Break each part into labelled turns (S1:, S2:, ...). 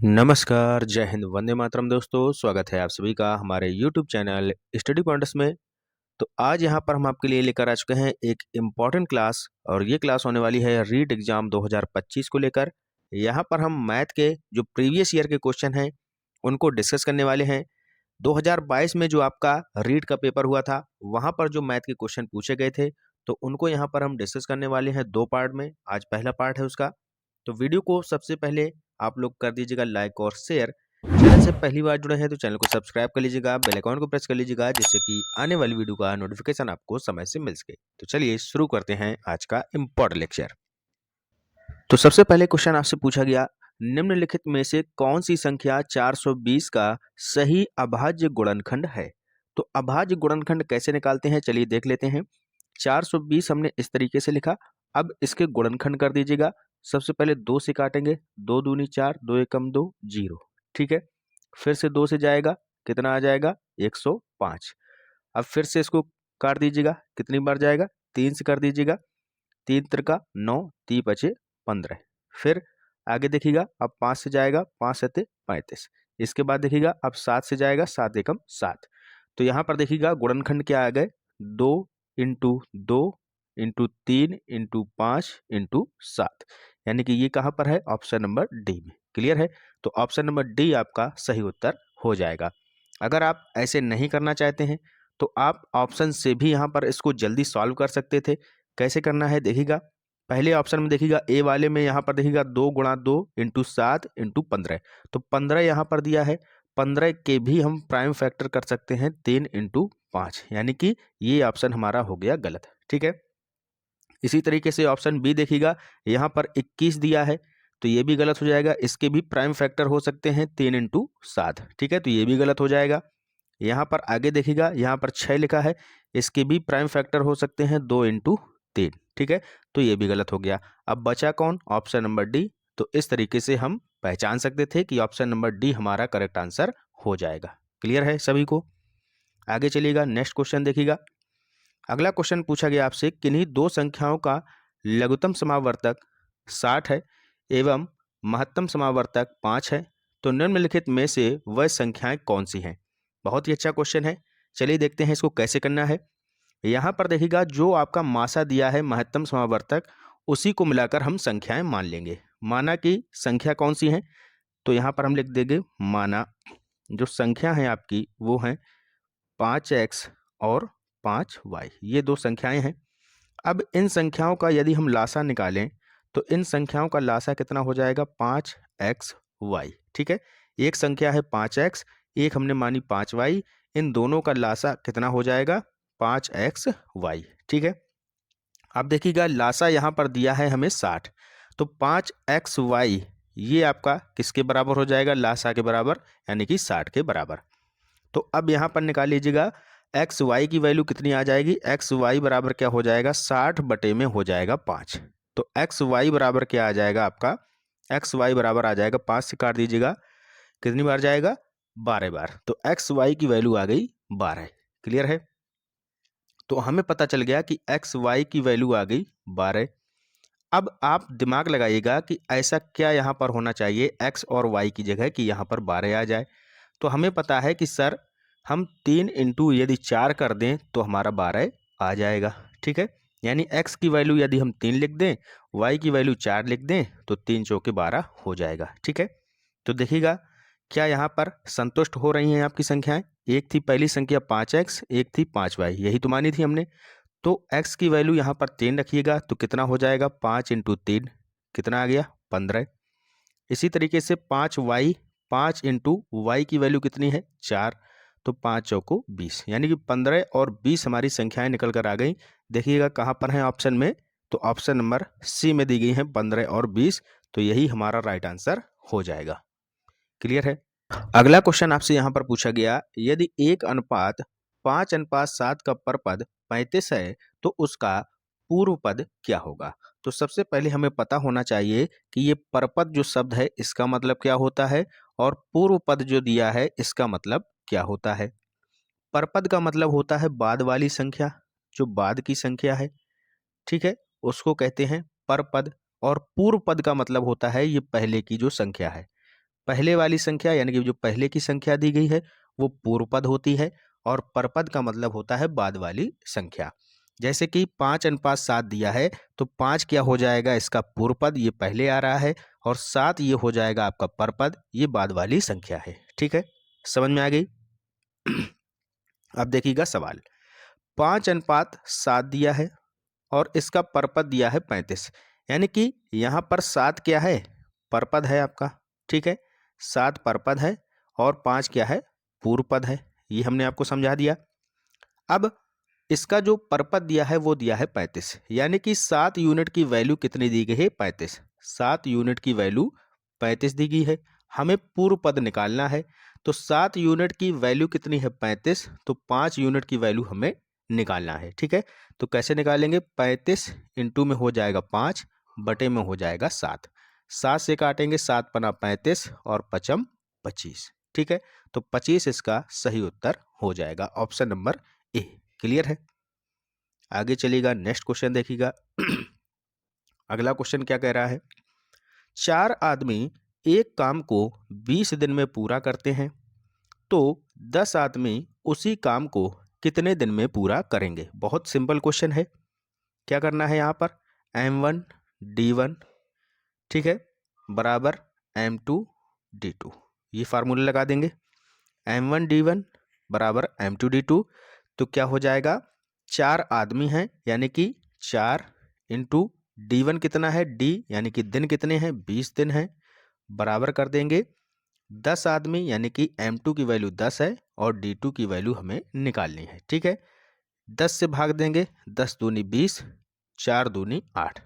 S1: नमस्कार, जय हिंद, वंदे मातरम दोस्तों। स्वागत है आप सभी का हमारे यूट्यूब चैनल स्टडी पॉइंट्स में। तो आज यहाँ पर हम आपके लिए लेकर आ चुके हैं एक इम्पॉर्टेंट क्लास और ये क्लास होने वाली है रीट एग्जाम 2025 को लेकर। यहाँ पर हम मैथ के जो प्रीवियस ईयर के क्वेश्चन हैं उनको डिस्कस करने वाले हैं। 2022 में जो आपका रीट का पेपर हुआ था वहाँ पर जो मैथ के क्वेश्चन पूछे गए थे तो उनको यहाँ पर हम डिस्कस करने वाले हैं दो पार्ट में। आज पहला पार्ट है उसका। तो वीडियो को सबसे पहले आप लोग कर दीजिएगा लाइक और शेयर। चैनल से पहली बार जुड़े हैं तो चैनल को सब्सक्राइब कर लीजिएगा, बेल आइकन को प्रेस कर लीजिएगा जिससे कि आने वाली वीडियो का नोटिफिकेशन आपको समय से मिल सके। तो चलिए शुरू करते हैं आज का इम्पोर्टेंट लेक्चर। तो सबसे पहले क्वेश्चन आपसे पूछा गया, निम्नलिखित में से कौन सी संख्या 420 का सही अभाज्य गुणनखंड है। तो अभाज्य गुणनखंड कैसे निकालते हैं चलिए देख लेते हैं। 420 हमने इस तरीके से लिखा, अब इसके गुणनखंड कर दीजिएगा। सबसे पहले 2 से काटेंगे, 2 दूनी 4, 2 एकम 2, 0। ठीक है, फिर से 2 से जाएगा, कितना आ जाएगा 105। अब फिर से इसको काट दीजिएगा, कितनी बार जाएगा 3 से कर दीजिएगा, 3 त्रिका 9, 3 बचे 15। फिर आगे देखिएगा, अब 5 से जाएगा, 5 सत्ते 35। इसके बाद देखिएगा अब 7 से जाएगा, 7 एकम 7। तो यहाँ पर देखिएगा गुणनखंड क्या आ गए, 2 इंटू 2 इंटू 3 इंटू 5 इंटू 7, यानी कि ये कहाँ पर है, ऑप्शन नंबर डी में। क्लियर है, तो ऑप्शन नंबर डी आपका सही उत्तर हो जाएगा। अगर आप ऐसे नहीं करना चाहते हैं तो आप ऑप्शन से भी यहाँ पर इसको जल्दी सॉल्व कर सकते थे। कैसे करना है देखिएगा, पहले ऑप्शन में देखिएगा ए वाले में यहाँ पर देखिएगा 2 गुणा 2 इंटू 7 इंटू 15। तो 15 यहाँ पर दिया है, 15 के भी हम प्राइम फैक्टर कर सकते हैं 3 इंटू 5, यानी कि ये ऑप्शन हमारा हो गया गलत। ठीक है, इसी तरीके से ऑप्शन बी देखिएगा, यहाँ पर 21 दिया है तो ये भी गलत हो जाएगा। इसके भी प्राइम फैक्टर हो सकते हैं 3 इंटू 7। ठीक है, तो ये भी गलत हो जाएगा। यहाँ पर आगे देखिएगा, यहाँ पर 6 लिखा है, इसके भी प्राइम फैक्टर हो सकते हैं 2 इंटू 3। ठीक है, तो ये भी गलत हो गया। अब बचा कौन, ऑप्शन नंबर डी। तो इस तरीके से हम पहचान सकते थे कि ऑप्शन नंबर डी हमारा करेक्ट आंसर हो जाएगा। क्लियर है सभी को, आगे चलिएगा। नेक्स्ट क्वेश्चन देखिएगा। अगला क्वेश्चन पूछा गया आपसे, किन्हीं दो संख्याओं का लघुत्तम समावर्तक 60 है एवं महत्तम समावर्तक 5 है, तो निम्नलिखित में से वह संख्याएं कौन सी हैं। बहुत ही अच्छा क्वेश्चन है, चलिए देखते हैं इसको कैसे करना है। यहाँ पर देखिएगा जो आपका मासा दिया है महत्तम समावर्तक, उसी को मिलाकर हम संख्याएं मान लेंगे। माना कि संख्या कौन सी है, तो यहाँ पर हम लिख देंगे माना जो संख्या है आपकी वो है 5x और 5y, ये दो संख्याएं हैं। अब इन संख्याओं का यदि हम लासा निकालें तो इन संख्याओं का लासा कितना हो जाएगा 5xy। ठीक है, एक संख्या है 5x, एक हमने मानी 5y, इन दोनों का लासा कितना हो जाएगा 5xy। ठीक है, अब देखिएगा लासा यहाँ पर दिया है हमें 60, तो 5xy ये आपका किसके बराबर हो जाएगा, लासा के बराबर, यानी कि 60 के बराबर। तो अब यहाँ पर निकाल लीजिएगा एक्स वाई की वैल्यू कितनी आ जाएगी, एक्स वाई बराबर क्या हो जाएगा 60 बटे में हो जाएगा 5। तो एक्स वाई बराबर क्या आ जाएगा आपका, एक्स वाई बराबर आ जाएगा 5 से काट दीजिएगा, कितनी बार जाएगा 12 बार। तो एक्स वाई की वैल्यू आ गई 12। क्लियर है, तो हमें पता चल गया कि एक्स वाई की वैल्यू आ गई 12। अब आप दिमाग लगाइएगा कि ऐसा क्या यहाँ पर होना चाहिए एक्स और वाई की जगह कि यहाँ पर 12 आ जाए। तो हमें पता है कि सर हम 3 इंटू यदि 4 कर दें तो हमारा 12 आ जाएगा। ठीक है, यानी x की वैल्यू यदि हम 3 लिख दें, y की वैल्यू 4 लिख दें तो 3 चौके 12 हो जाएगा। ठीक है, तो देखिएगा क्या यहाँ पर संतुष्ट हो रही हैं आपकी संख्याएं। एक थी पहली संख्या 5x, एक थी 5y, यही तो मानी थी हमने। तो x की वैल्यू यहाँ पर 3 रखिएगा तो कितना हो जाएगा 5 इंटू 3, कितना आ गया 15। इसी तरीके से 5y, 5 इंटू वाई की वैल्यू कितनी है 4, तो 5 चौको 20, यानी कि 15 और 20 हमारी संख्याएं निकल कर आ गई। देखिएगा कहाँ पर है ऑप्शन में, तो ऑप्शन नंबर सी में दी गई है 15 और 20, तो यही हमारा राइट आंसर हो जाएगा। क्लियर है, अगला क्वेश्चन आपसे यहाँ पर पूछा गया, यदि 1:5:7 का परपद 35 है तो उसका पूर्व पद क्या होगा। तो सबसे पहले हमें पता होना चाहिए कि ये परपद जो शब्द है इसका मतलब क्या होता है और पूर्व पद जो दिया है इसका मतलब क्या होता है। परपद का मतलब होता है बाद वाली संख्या, जो बाद की संख्या है, ठीक है, उसको कहते हैं परपद। और पूर्व पद का मतलब होता है ये पहले की जो संख्या है। पहले वाली संख्या यानी कि जो पहले की संख्या दी गई है वो पूर्व पद होती है, और परपद का मतलब होता है बाद वाली संख्या। जैसे कि 5:7 दिया है तो 5 क्या हो जाएगा, इसका पूर्व पद, ये पहले आ रहा है, और 7 ये हो जाएगा आपका परपद, ये बाद वाली संख्या है। ठीक है, समझ में आ गई। अब देखिएगा सवाल, 5:7 दिया है और इसका परपद दिया है 35, यानी कि यहाँ पर 7 क्या है, परपद है आपका। ठीक है, 7 परपद है और 5 क्या है, पूर्व पद है। ये हमने आपको समझा दिया। अब इसका जो परपद दिया है वो दिया है 35, यानी कि 7 यूनिट की वैल्यू कितनी दी गई है, 35। 7 यूनिट की वैल्यू 35 दी गई है, हमें पूर्व पद निकालना है। तो 7 यूनिट की वैल्यू कितनी है, 35, तो 5 यूनिट की वैल्यू हमें निकालना है। ठीक है, तो कैसे निकालेंगे, 35 इंटू में हो जाएगा 5, बटे में हो जाएगा 7। 7 से काटेंगे, 7 पना 35 और 5 25। ठीक है, तो 25 इसका सही उत्तर हो जाएगा, ऑप्शन नंबर ए। क्लियर है। आगे चलिएगा, नेक्स्ट क्वेश्चन देखिएगा। अगला क्वेश्चन क्या कह रहा है, 4 आदमी एक काम को 20 दिन में पूरा करते हैं, तो 10 आदमी उसी काम को कितने दिन में पूरा करेंगे। बहुत सिंपल क्वेश्चन है। क्या करना है यहाँ पर, M1 D1, ठीक है, बराबर M2 D2, ये फार्मूला लगा देंगे। M1 D1 बराबर M2 D2, तो क्या हो जाएगा, 4 आदमी हैं यानी कि 4 इंटू D1 कितना है, D यानी कि दिन कितने हैं, 20 दिन हैं, बराबर कर देंगे 10 आदमी यानी कि M2 की वैल्यू 10 है और D2 की वैल्यू हमें निकालनी है। ठीक है, 10 से भाग देंगे, 10 दूनी 20, 4 दूनी 8,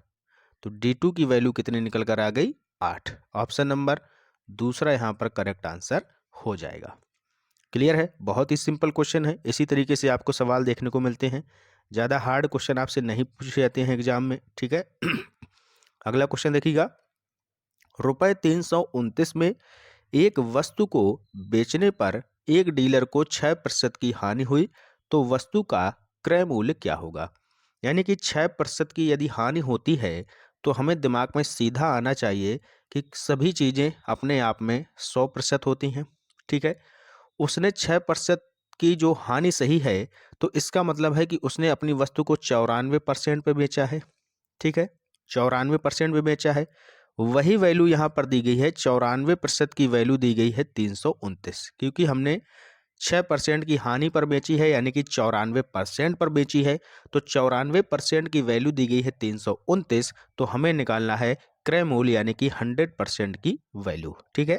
S1: तो D2 की वैल्यू कितनी निकल कर आ गई, 8। ऑप्शन नंबर दूसरा यहाँ पर करेक्ट आंसर हो जाएगा। क्लियर है, बहुत ही सिंपल क्वेश्चन है। इसी तरीके से आपको सवाल देखने को मिलते हैं, ज़्यादा हार्ड क्वेश्चन आपसे नहीं पूछे जाते हैं एग्जाम में। ठीक है, अगला क्वेश्चन देखिएगा, रुपये 329 में एक वस्तु को बेचने पर एक डीलर को 6% की हानि हुई, तो वस्तु का क्रय मूल्य क्या होगा। यानी कि 6% की यदि हानि होती है तो हमें दिमाग में सीधा आना चाहिए कि सभी चीज़ें अपने आप में 100% होती हैं। ठीक है, उसने 6% की जो हानि सही है, तो इसका मतलब है कि उसने अपनी वस्तु को 94% पे बेचा है। ठीक है, 94% में बेचा है। वही वैल्यू यहाँ पर दी गई है, 94% की वैल्यू दी गई है 329, क्योंकि हमने 6% की हानि पर बेची है यानी कि 94% पर बेची है, तो 94% की वैल्यू दी गई है 329, तो हमें निकालना है क्रय मूल्य यानी कि 100% की वैल्यू। ठीक है,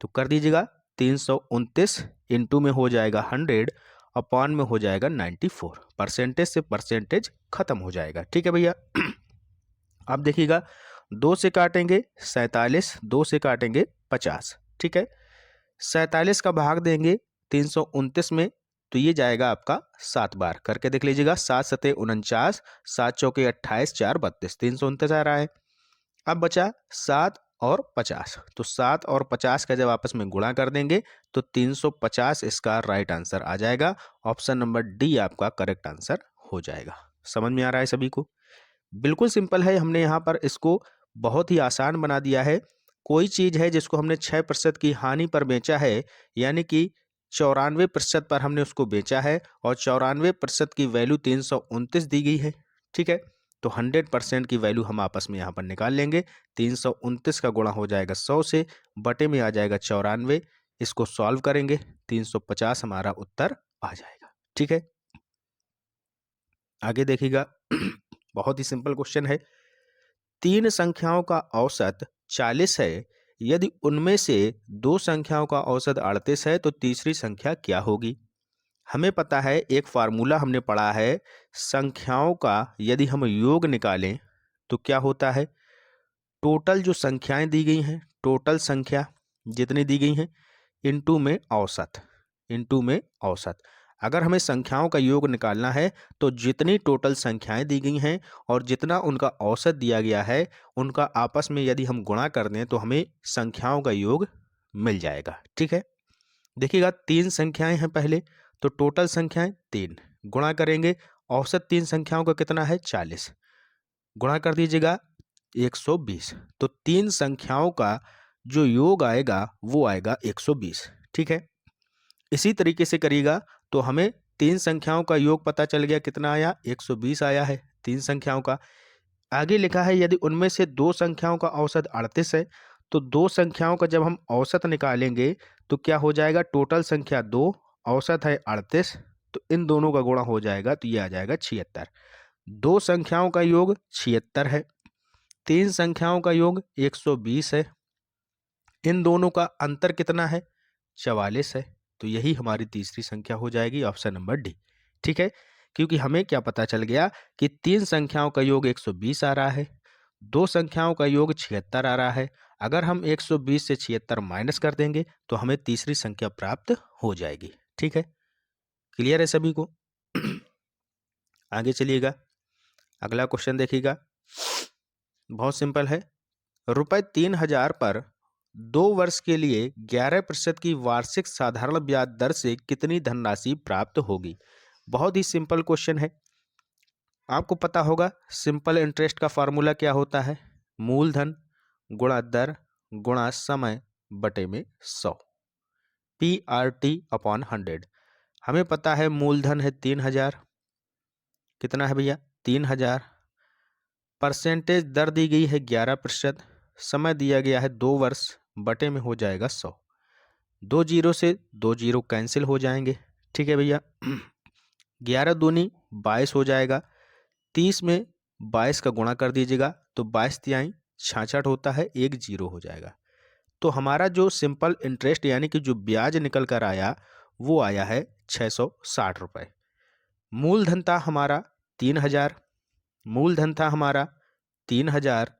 S1: तो कर दीजिएगा, 329 इंटू में हो जाएगा 100, अपॉन में हो जाएगा 94, परसेंटेज से परसेंटेज खत्म हो जाएगा। ठीक है भैया। अब देखिएगा, 2 से काटेंगे 47, 2 से काटेंगे 50। ठीक है, 47 का भाग देंगे 329 में, तो ये जाएगा आपका 7 बार, करके देख लीजिएगा, 7 सते 49, 7 चौके 28, 4 32, 329 आ रहा है। अब बचा 7 और 50, तो 7 और 50 का जब आपस में गुणा कर देंगे तो 350 इसका राइट आंसर आ जाएगा। ऑप्शन नंबर डी आपका करेक्ट आंसर हो जाएगा। समझ में आ रहा है सभी को, बिल्कुल सिंपल है। हमने यहाँ पर इसको बहुत ही आसान बना दिया है। कोई चीज़ है जिसको हमने 6% की हानि पर बेचा है, यानी कि 94% पर हमने उसको बेचा है और 94% की वैल्यू 329 दी गई है। ठीक है, तो 100% की वैल्यू हम आपस में यहाँ पर निकाल लेंगे। 329 का गुणा हो जाएगा 100 से, बटे में आ जाएगा 94, इसको सॉल्व करेंगे 350 हमारा उत्तर आ जाएगा। ठीक है, आगे देखिएगा। बहुत ही सिंपल क्वेश्चन है, 3 संख्याओं का औसत 40 है, यदि उनमें से 2 संख्याओं का औसत 38 है तो तीसरी संख्या क्या होगी। हमें पता है, एक फार्मूला हमने पढ़ा है, संख्याओं का यदि हम योग निकालें तो क्या होता है, टोटल जो संख्याएं दी गई हैं, टोटल संख्या जितनी दी गई हैं इनटू में औसत, इनटू में औसत। अगर हमें संख्याओं का योग निकालना है तो जितनी टोटल संख्याएं दी गई हैं और जितना उनका औसत दिया गया है, उनका आपस में यदि हम गुणा कर दें तो हमें संख्याओं का योग मिल जाएगा। ठीक है, देखिएगा, 3 संख्याएं हैं पहले, तो टोटल संख्याएं 3, गुणा करेंगे, औसत 3 संख्याओं का कितना है, 40, गुणा कर दीजिएगा 120, तो 3 संख्याओं का जो योग आएगा वो आएगा 120। ठीक है, इसी तरीके से करिएगा तो हमें तीन संख्याओं का योग पता चल गया, कितना आया, 120 आया है तीन संख्याओं का। आगे लिखा है यदि उनमें से दो संख्याओं का औसत 38 है तो दो संख्याओं का जब हम औसत निकालेंगे तो क्या हो जाएगा, टोटल संख्या 2, औसत है 38, तो इन दोनों का गुणा हो जाएगा तो ये आ जाएगा 76। दो संख्याओं का योग 76 है, तीन संख्याओं का योग 120 है, इन दोनों का अंतर कितना है, 44 है। तो यही हमारी तीसरी संख्या हो जाएगी, ऑप्शन नंबर डी। ठीक है, क्योंकि हमें क्या पता चल गया कि तीन संख्याओं का योग 120 आ रहा है, दो संख्याओं का योग 76 आ रहा है। अगर हम 120 से 76 माइनस कर देंगे तो हमें तीसरी संख्या प्राप्त हो जाएगी। ठीक है, क्लियर है सभी को? आगे चलिएगा, अगला क्वेश्चन देखिएगा, बहुत सिंपल है। रुपए 3000 पर 2 वर्ष के लिए 11% की वार्षिक साधारण ब्याज दर से कितनी धनराशि प्राप्त होगी? बहुत ही सिंपल क्वेश्चन है। आपको पता होगा सिंपल इंटरेस्ट का फॉर्मूला क्या होता है, मूलधन गुणा दर गुणा समय बटे में 100, PRT अपॉन 100। हमें पता है मूलधन है 3000, कितना है भैया, 3000, परसेंटेज दर दी गई है 11%, समय दिया गया है 2 वर्ष, बटे में हो जाएगा 100। 2 जीरो से 2 जीरो कैंसिल हो जाएंगे। ठीक है भैया, 11 दूनी 22 हो जाएगा, 30 में 22 का गुणा कर दीजिएगा तो 22 तिहाई 66 होता है, 1 जीरो हो जाएगा। तो हमारा जो सिंपल इंटरेस्ट यानी कि जो ब्याज निकल कर आया वो आया है 660 रुपये। मूलधन था हमारा 3000, मूलधन था हमारा 3000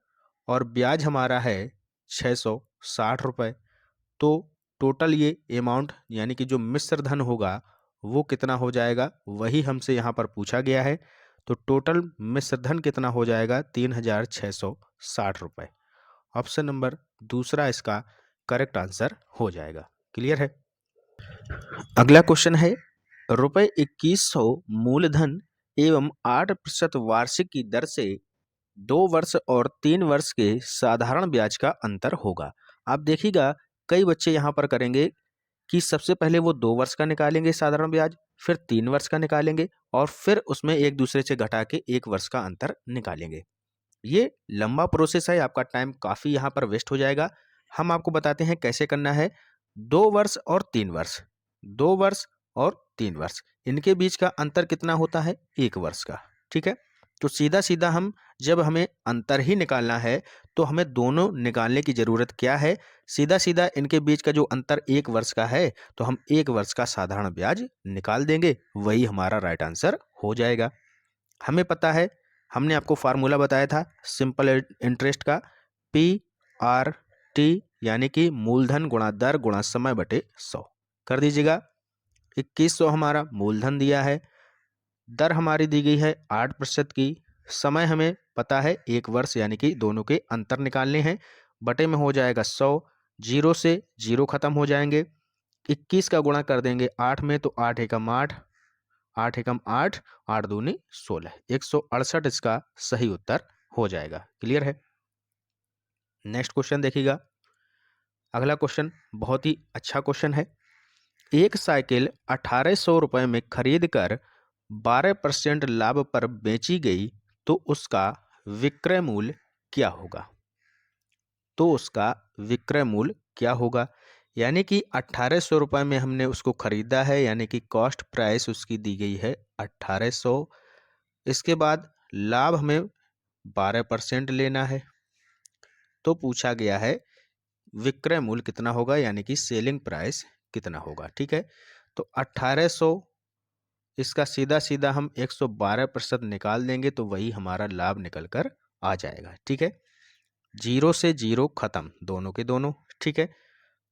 S1: और ब्याज हमारा है 660 रुपये। तो टोटल ये अमाउंट यानी कि जो मिश्र धन होगा वो कितना हो जाएगा, वही हमसे यहाँ पर पूछा गया है। तो टोटल मिश्र धन कितना हो जाएगा, 3660 रुपये। ऑप्शन नंबर दूसरा इसका करेक्ट आंसर हो जाएगा। क्लियर है? अगला क्वेश्चन है, रुपये 2100 मूलधन एवं 8% वार्षिक की दर से 2 वर्ष और 3 वर्ष के साधारण ब्याज का अंतर होगा। आप देखिएगा कई बच्चे यहाँ पर करेंगे कि सबसे पहले वो 2 वर्ष का निकालेंगे साधारण ब्याज, फिर 3 वर्ष का निकालेंगे और फिर उसमें एक दूसरे से घटा के 1 वर्ष का अंतर निकालेंगे। ये लंबा प्रोसेस है, आपका टाइम काफ़ी यहाँ पर वेस्ट हो जाएगा। हम आपको बताते हैं कैसे करना है। 2 वर्ष और 3 वर्ष, 2 वर्ष और 3 वर्ष, इनके बीच का अंतर कितना होता है, 1 वर्ष का। ठीक है, तो सीधा सीधा हम जब हमें अंतर ही निकालना है तो हमें दोनों निकालने की ज़रूरत क्या है, सीधा सीधा इनके बीच का जो अंतर 1 वर्ष का है तो हम 1 वर्ष का साधारण ब्याज निकाल देंगे, वही हमारा राइट आंसर हो जाएगा। हमें पता है, हमने आपको फार्मूला बताया था सिंपल इंटरेस्ट का, PRT यानी कि मूलधन गुणा दर गुणा समय बटे 100 कर दीजिएगा। 2100 हमारा मूलधन दिया है, दर हमारी दी गई है 8% की, समय हमें पता है 1 वर्ष यानी कि दोनों के अंतर निकालने हैं, बटे में हो जाएगा 100, जीरो से जीरो खत्म हो जाएंगे, 21 का गुणा कर देंगे 8 में तो 8 एकम 8, 8 एकम 8, 8 दूनी 16, 168 इसका सही उत्तर हो जाएगा। क्लियर है? नेक्स्ट क्वेश्चन देखिएगा, अगला क्वेश्चन बहुत ही अच्छा क्वेश्चन है। एक साइकिल 1800 रुपये में खरीद कर 12% लाभ पर बेची गई तो उसका विक्रय मूल्य क्या होगा? तो उसका विक्रय मूल्य क्या होगा? यानी कि 1800 रुपये में हमने उसको खरीदा है, यानी कि कॉस्ट प्राइस उसकी दी गई है 1800। इसके बाद लाभ हमें 12% लेना है, तो पूछा गया है विक्रय मूल्य कितना होगा, यानी कि सेलिंग प्राइस कितना होगा। ठीक है, तो 1800 इसका सीधा सीधा हम 112% निकाल देंगे तो वही हमारा लाभ निकल कर आ जाएगा। ठीक है, जीरो से जीरो खत्म, दोनों के दोनों। ठीक है,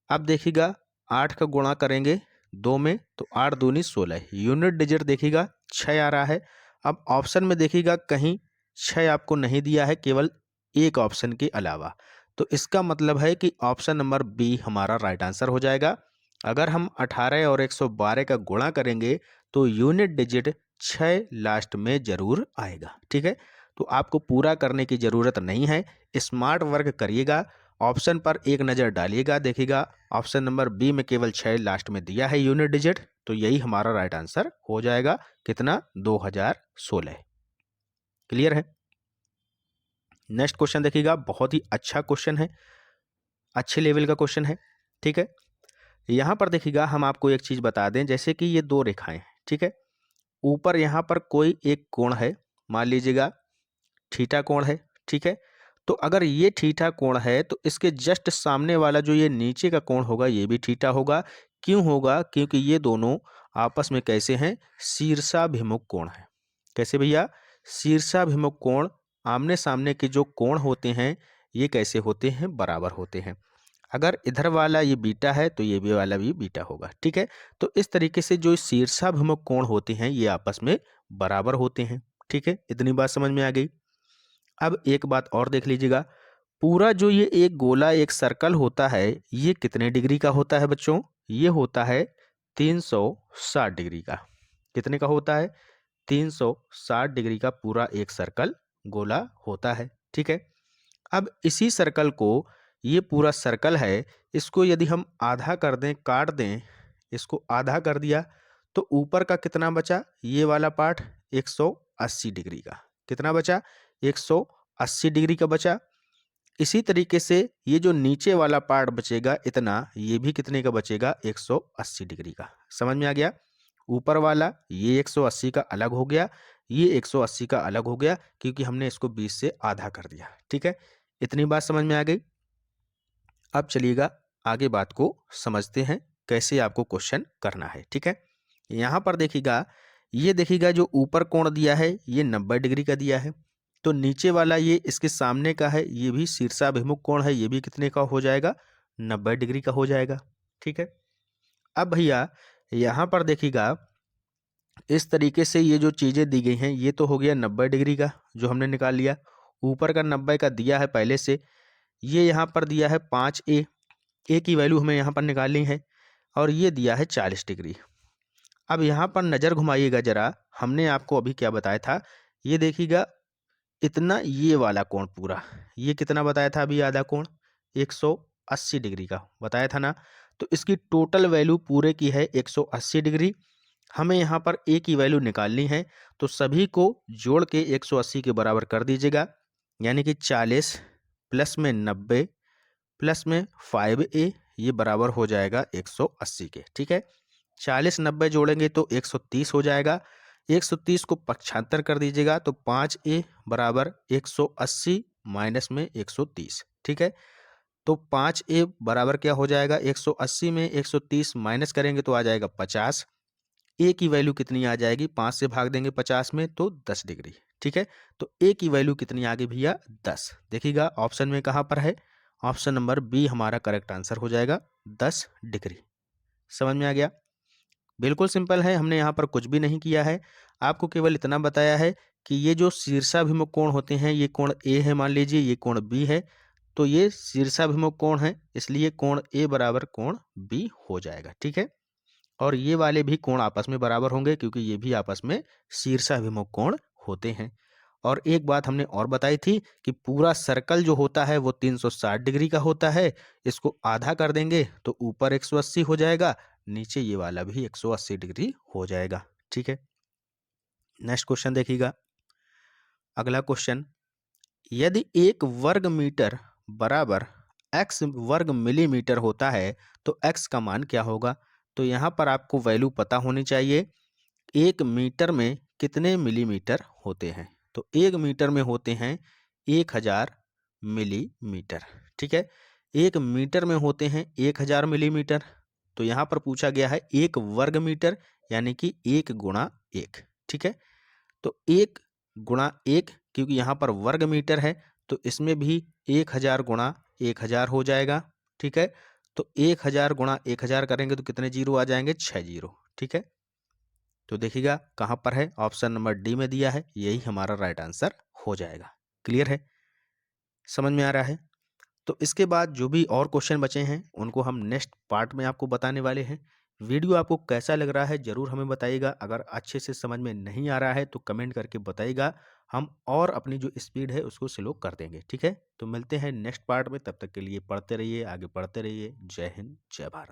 S1: अब देखिएगा 8 का गुणा करेंगे 2 में तो 8 दूनी 16, यूनिट डिजिट देखिएगा 6 आ रहा है। अब ऑप्शन में देखिएगा कहीं 6 आपको नहीं दिया है, केवल एक ऑप्शन के अलावा, तो इसका मतलब है कि ऑप्शन नंबर बी हमारा राइट आंसर हो जाएगा। अगर हम 18 और 112 का गुणा करेंगे तो यूनिट डिजिट 6 लास्ट में जरूर आएगा। ठीक है, तो आपको पूरा करने की ज़रूरत नहीं है, स्मार्ट वर्क करिएगा ऑप्शन पर एक नज़र डालिएगा, देखिएगा ऑप्शन नंबर बी में केवल 6 लास्ट में दिया है यूनिट डिजिट, तो यही हमारा राइट आंसर हो जाएगा। कितना? 2016। क्लियर है? नेक्स्ट क्वेश्चन देखिएगा, बहुत ही अच्छा क्वेश्चन है, अच्छे लेवल का क्वेश्चन है। ठीक है, यहाँ पर देखिएगा हम आपको एक चीज़ बता दें, जैसे कि ये दो रेखाएं, ठीक है, ऊपर यहाँ पर कोई एक कोण है, मान लीजिएगा थीटा कोण है। ठीक है, तो अगर ये थीटा कोण है तो इसके जस्ट सामने वाला जो ये नीचे का कोण होगा ये भी थीटा होगा। क्यों होगा? क्योंकि ये दोनों आपस में कैसे हैं? शीर्षाभिमुख कोण है। कैसे भैया? शीर्षाभिमुख कोण, आमने सामने के जो कोण होते हैं ये कैसे होते हैं? बराबर होते हैं। अगर इधर वाला ये बीटा है तो ये भी वाला भी बीटा होगा। ठीक है, तो इस तरीके से जो शीर्षाभिमुख कोण होते हैं ये आपस में बराबर होते हैं। ठीक है, इतनी बात समझ में आ गई। अब एक बात और देख लीजिएगा, पूरा जो ये एक गोला, एक सर्कल होता है, ये कितने डिग्री का होता है बच्चों? ये होता है 360 डिग्री का। कितने का होता है? 360 डिग्री का पूरा एक सर्कल गोला होता है। ठीक है, अब इसी सर्कल को, ये पूरा सर्कल है, इसको यदि हम आधा कर दें, काट दें, इसको आधा कर दिया तो ऊपर का कितना बचा? ये वाला पार्ट 180 डिग्री का। कितना बचा? 180 डिग्री का बचा। इसी तरीके से ये जो नीचे वाला पार्ट बचेगा इतना, ये भी कितने का बचेगा? 180 डिग्री का। समझ में आ गया? ऊपर वाला ये 180 का अलग हो गया, ये 180 का अलग हो गया, क्योंकि हमने इसको 20 से आधा कर दिया। ठीक है, इतनी बात समझ में आ गई। अब चलिएगा आगे बात को समझते हैं, कैसे आपको क्वेश्चन करना है। ठीक है, यहाँ पर देखिएगा, ये देखिएगा जो ऊपर कोण दिया है ये 90 डिग्री का दिया है, तो नीचे वाला ये इसके सामने का है, ये भी शीर्षाभिमुख कोण है, ये भी कितने का हो जाएगा? 90 डिग्री का हो जाएगा। ठीक है, अब भैया यहाँ पर देखिएगा, इस तरीके से ये जो चीज़ें दी गई हैं ये तो हो गया 90 डिग्री का जो हमने निकाल लिया। ऊपर का 90 का दिया है पहले से, ये यहाँ पर दिया है 5a, ए की वैल्यू हमें यहाँ पर निकालनी है, और ये दिया है 40 डिग्री। अब यहाँ पर नज़र घुमाइएगा जरा, हमने आपको अभी क्या बताया था, ये देखिएगा इतना, ये वाला कोण पूरा, ये कितना बताया था अभी? आधा कोण 180 डिग्री का बताया था ना, तो इसकी टोटल वैल्यू पूरे की है 180 डिग्री। हमें यहाँ पर ए की वैल्यू निकालनी है, तो सभी को जोड़ के 180 के बराबर कर दीजिएगा, यानी कि 40 प्लस में 90 प्लस में 5a, ये बराबर हो जाएगा 180 के। ठीक है, 40 90 जोड़ेंगे तो 130 हो जाएगा, 130 को पक्षांतर कर दीजिएगा तो 5a बराबर 180 माइनस में 130। ठीक है, तो 5a बराबर क्या हो जाएगा? 180 में 130 माइनस करेंगे तो आ जाएगा 50। ए की वैल्यू कितनी आ जाएगी? 5 से भाग देंगे 50 में तो 10 डिग्री। ठीक है, तो ए की वैल्यू कितनी आ गई भैया? 10। देखिएगा ऑप्शन में कहाँ पर है? ऑप्शन नंबर बी हमारा करेक्ट आंसर हो जाएगा, 10 डिग्री। समझ में आ गया? बिल्कुल सिंपल है, हमने यहाँ पर कुछ भी नहीं किया है, आपको केवल इतना बताया है कि ये जो शीर्षाभिमुख कोण होते हैं, ये कोण ए है मान लीजिए, ये कोण बी है, तो ये शीर्षाभिमुख कोण है, इसलिए कोण ए बराबर कोण बी हो जाएगा। ठीक है, और ये वाले भी कोण आपस में बराबर होंगे, क्योंकि ये भी आपस में शीर्षाभिमुख कोण होते हैं। और एक बात हमने और बताई थी कि पूरा सर्कल जो होता है वो 360 डिग्री का होता है, इसको आधा कर देंगे तो ऊपर 180 हो जाएगा, नीचे ये वाला भी 180 डिग्री हो जाएगा। ठीक है, नेक्स्ट क्वेश्चन देखिएगा। अगला क्वेश्चन, यदि 1 वर्ग मीटर बराबर x वर्ग मिलीमीटर होता है तो x का मान क्या होगा? तो यहाँ पर आपको वैल्यू पता होनी चाहिए, 1 मीटर में कितने मिलीमीटर होते हैं? तो 1 मीटर में होते हैं 1000 मिलीमीटर। ठीक है, 1 मीटर में होते हैं 1000 मिलीमीटर। तो यहाँ पर पूछा गया है 1 वर्ग मीटर, यानी कि 1 गुणा 1। ठीक है, तो 1 गुणा 1, क्योंकि यहाँ पर वर्ग मीटर है तो इसमें भी 1000 गुणा 1000 हो जाएगा। ठीक है, तो 1000 गुणा 1000 करेंगे तो कितने जीरो आ जाएंगे? 6 जीरो। ठीक है, तो देखिएगा कहाँ पर है? ऑप्शन नंबर डी में दिया है, यही हमारा राइट आंसर हो जाएगा। क्लियर है? समझ में आ रहा है? तो इसके बाद जो भी और क्वेश्चन बचे हैं उनको हम नेक्स्ट पार्ट में आपको बताने वाले हैं। वीडियो आपको कैसा लग रहा है ज़रूर हमें बताइएगा। अगर अच्छे से समझ में नहीं आ रहा है तो कमेंट करके बताइएगा, हम और अपनी जो स्पीड है उसको स्लो कर देंगे। ठीक है, तो मिलते हैं नेक्स्ट पार्ट में, तब तक के लिए पढ़ते रहिए, आगे बढ़ते रहिए। जय हिंद, जय भारत।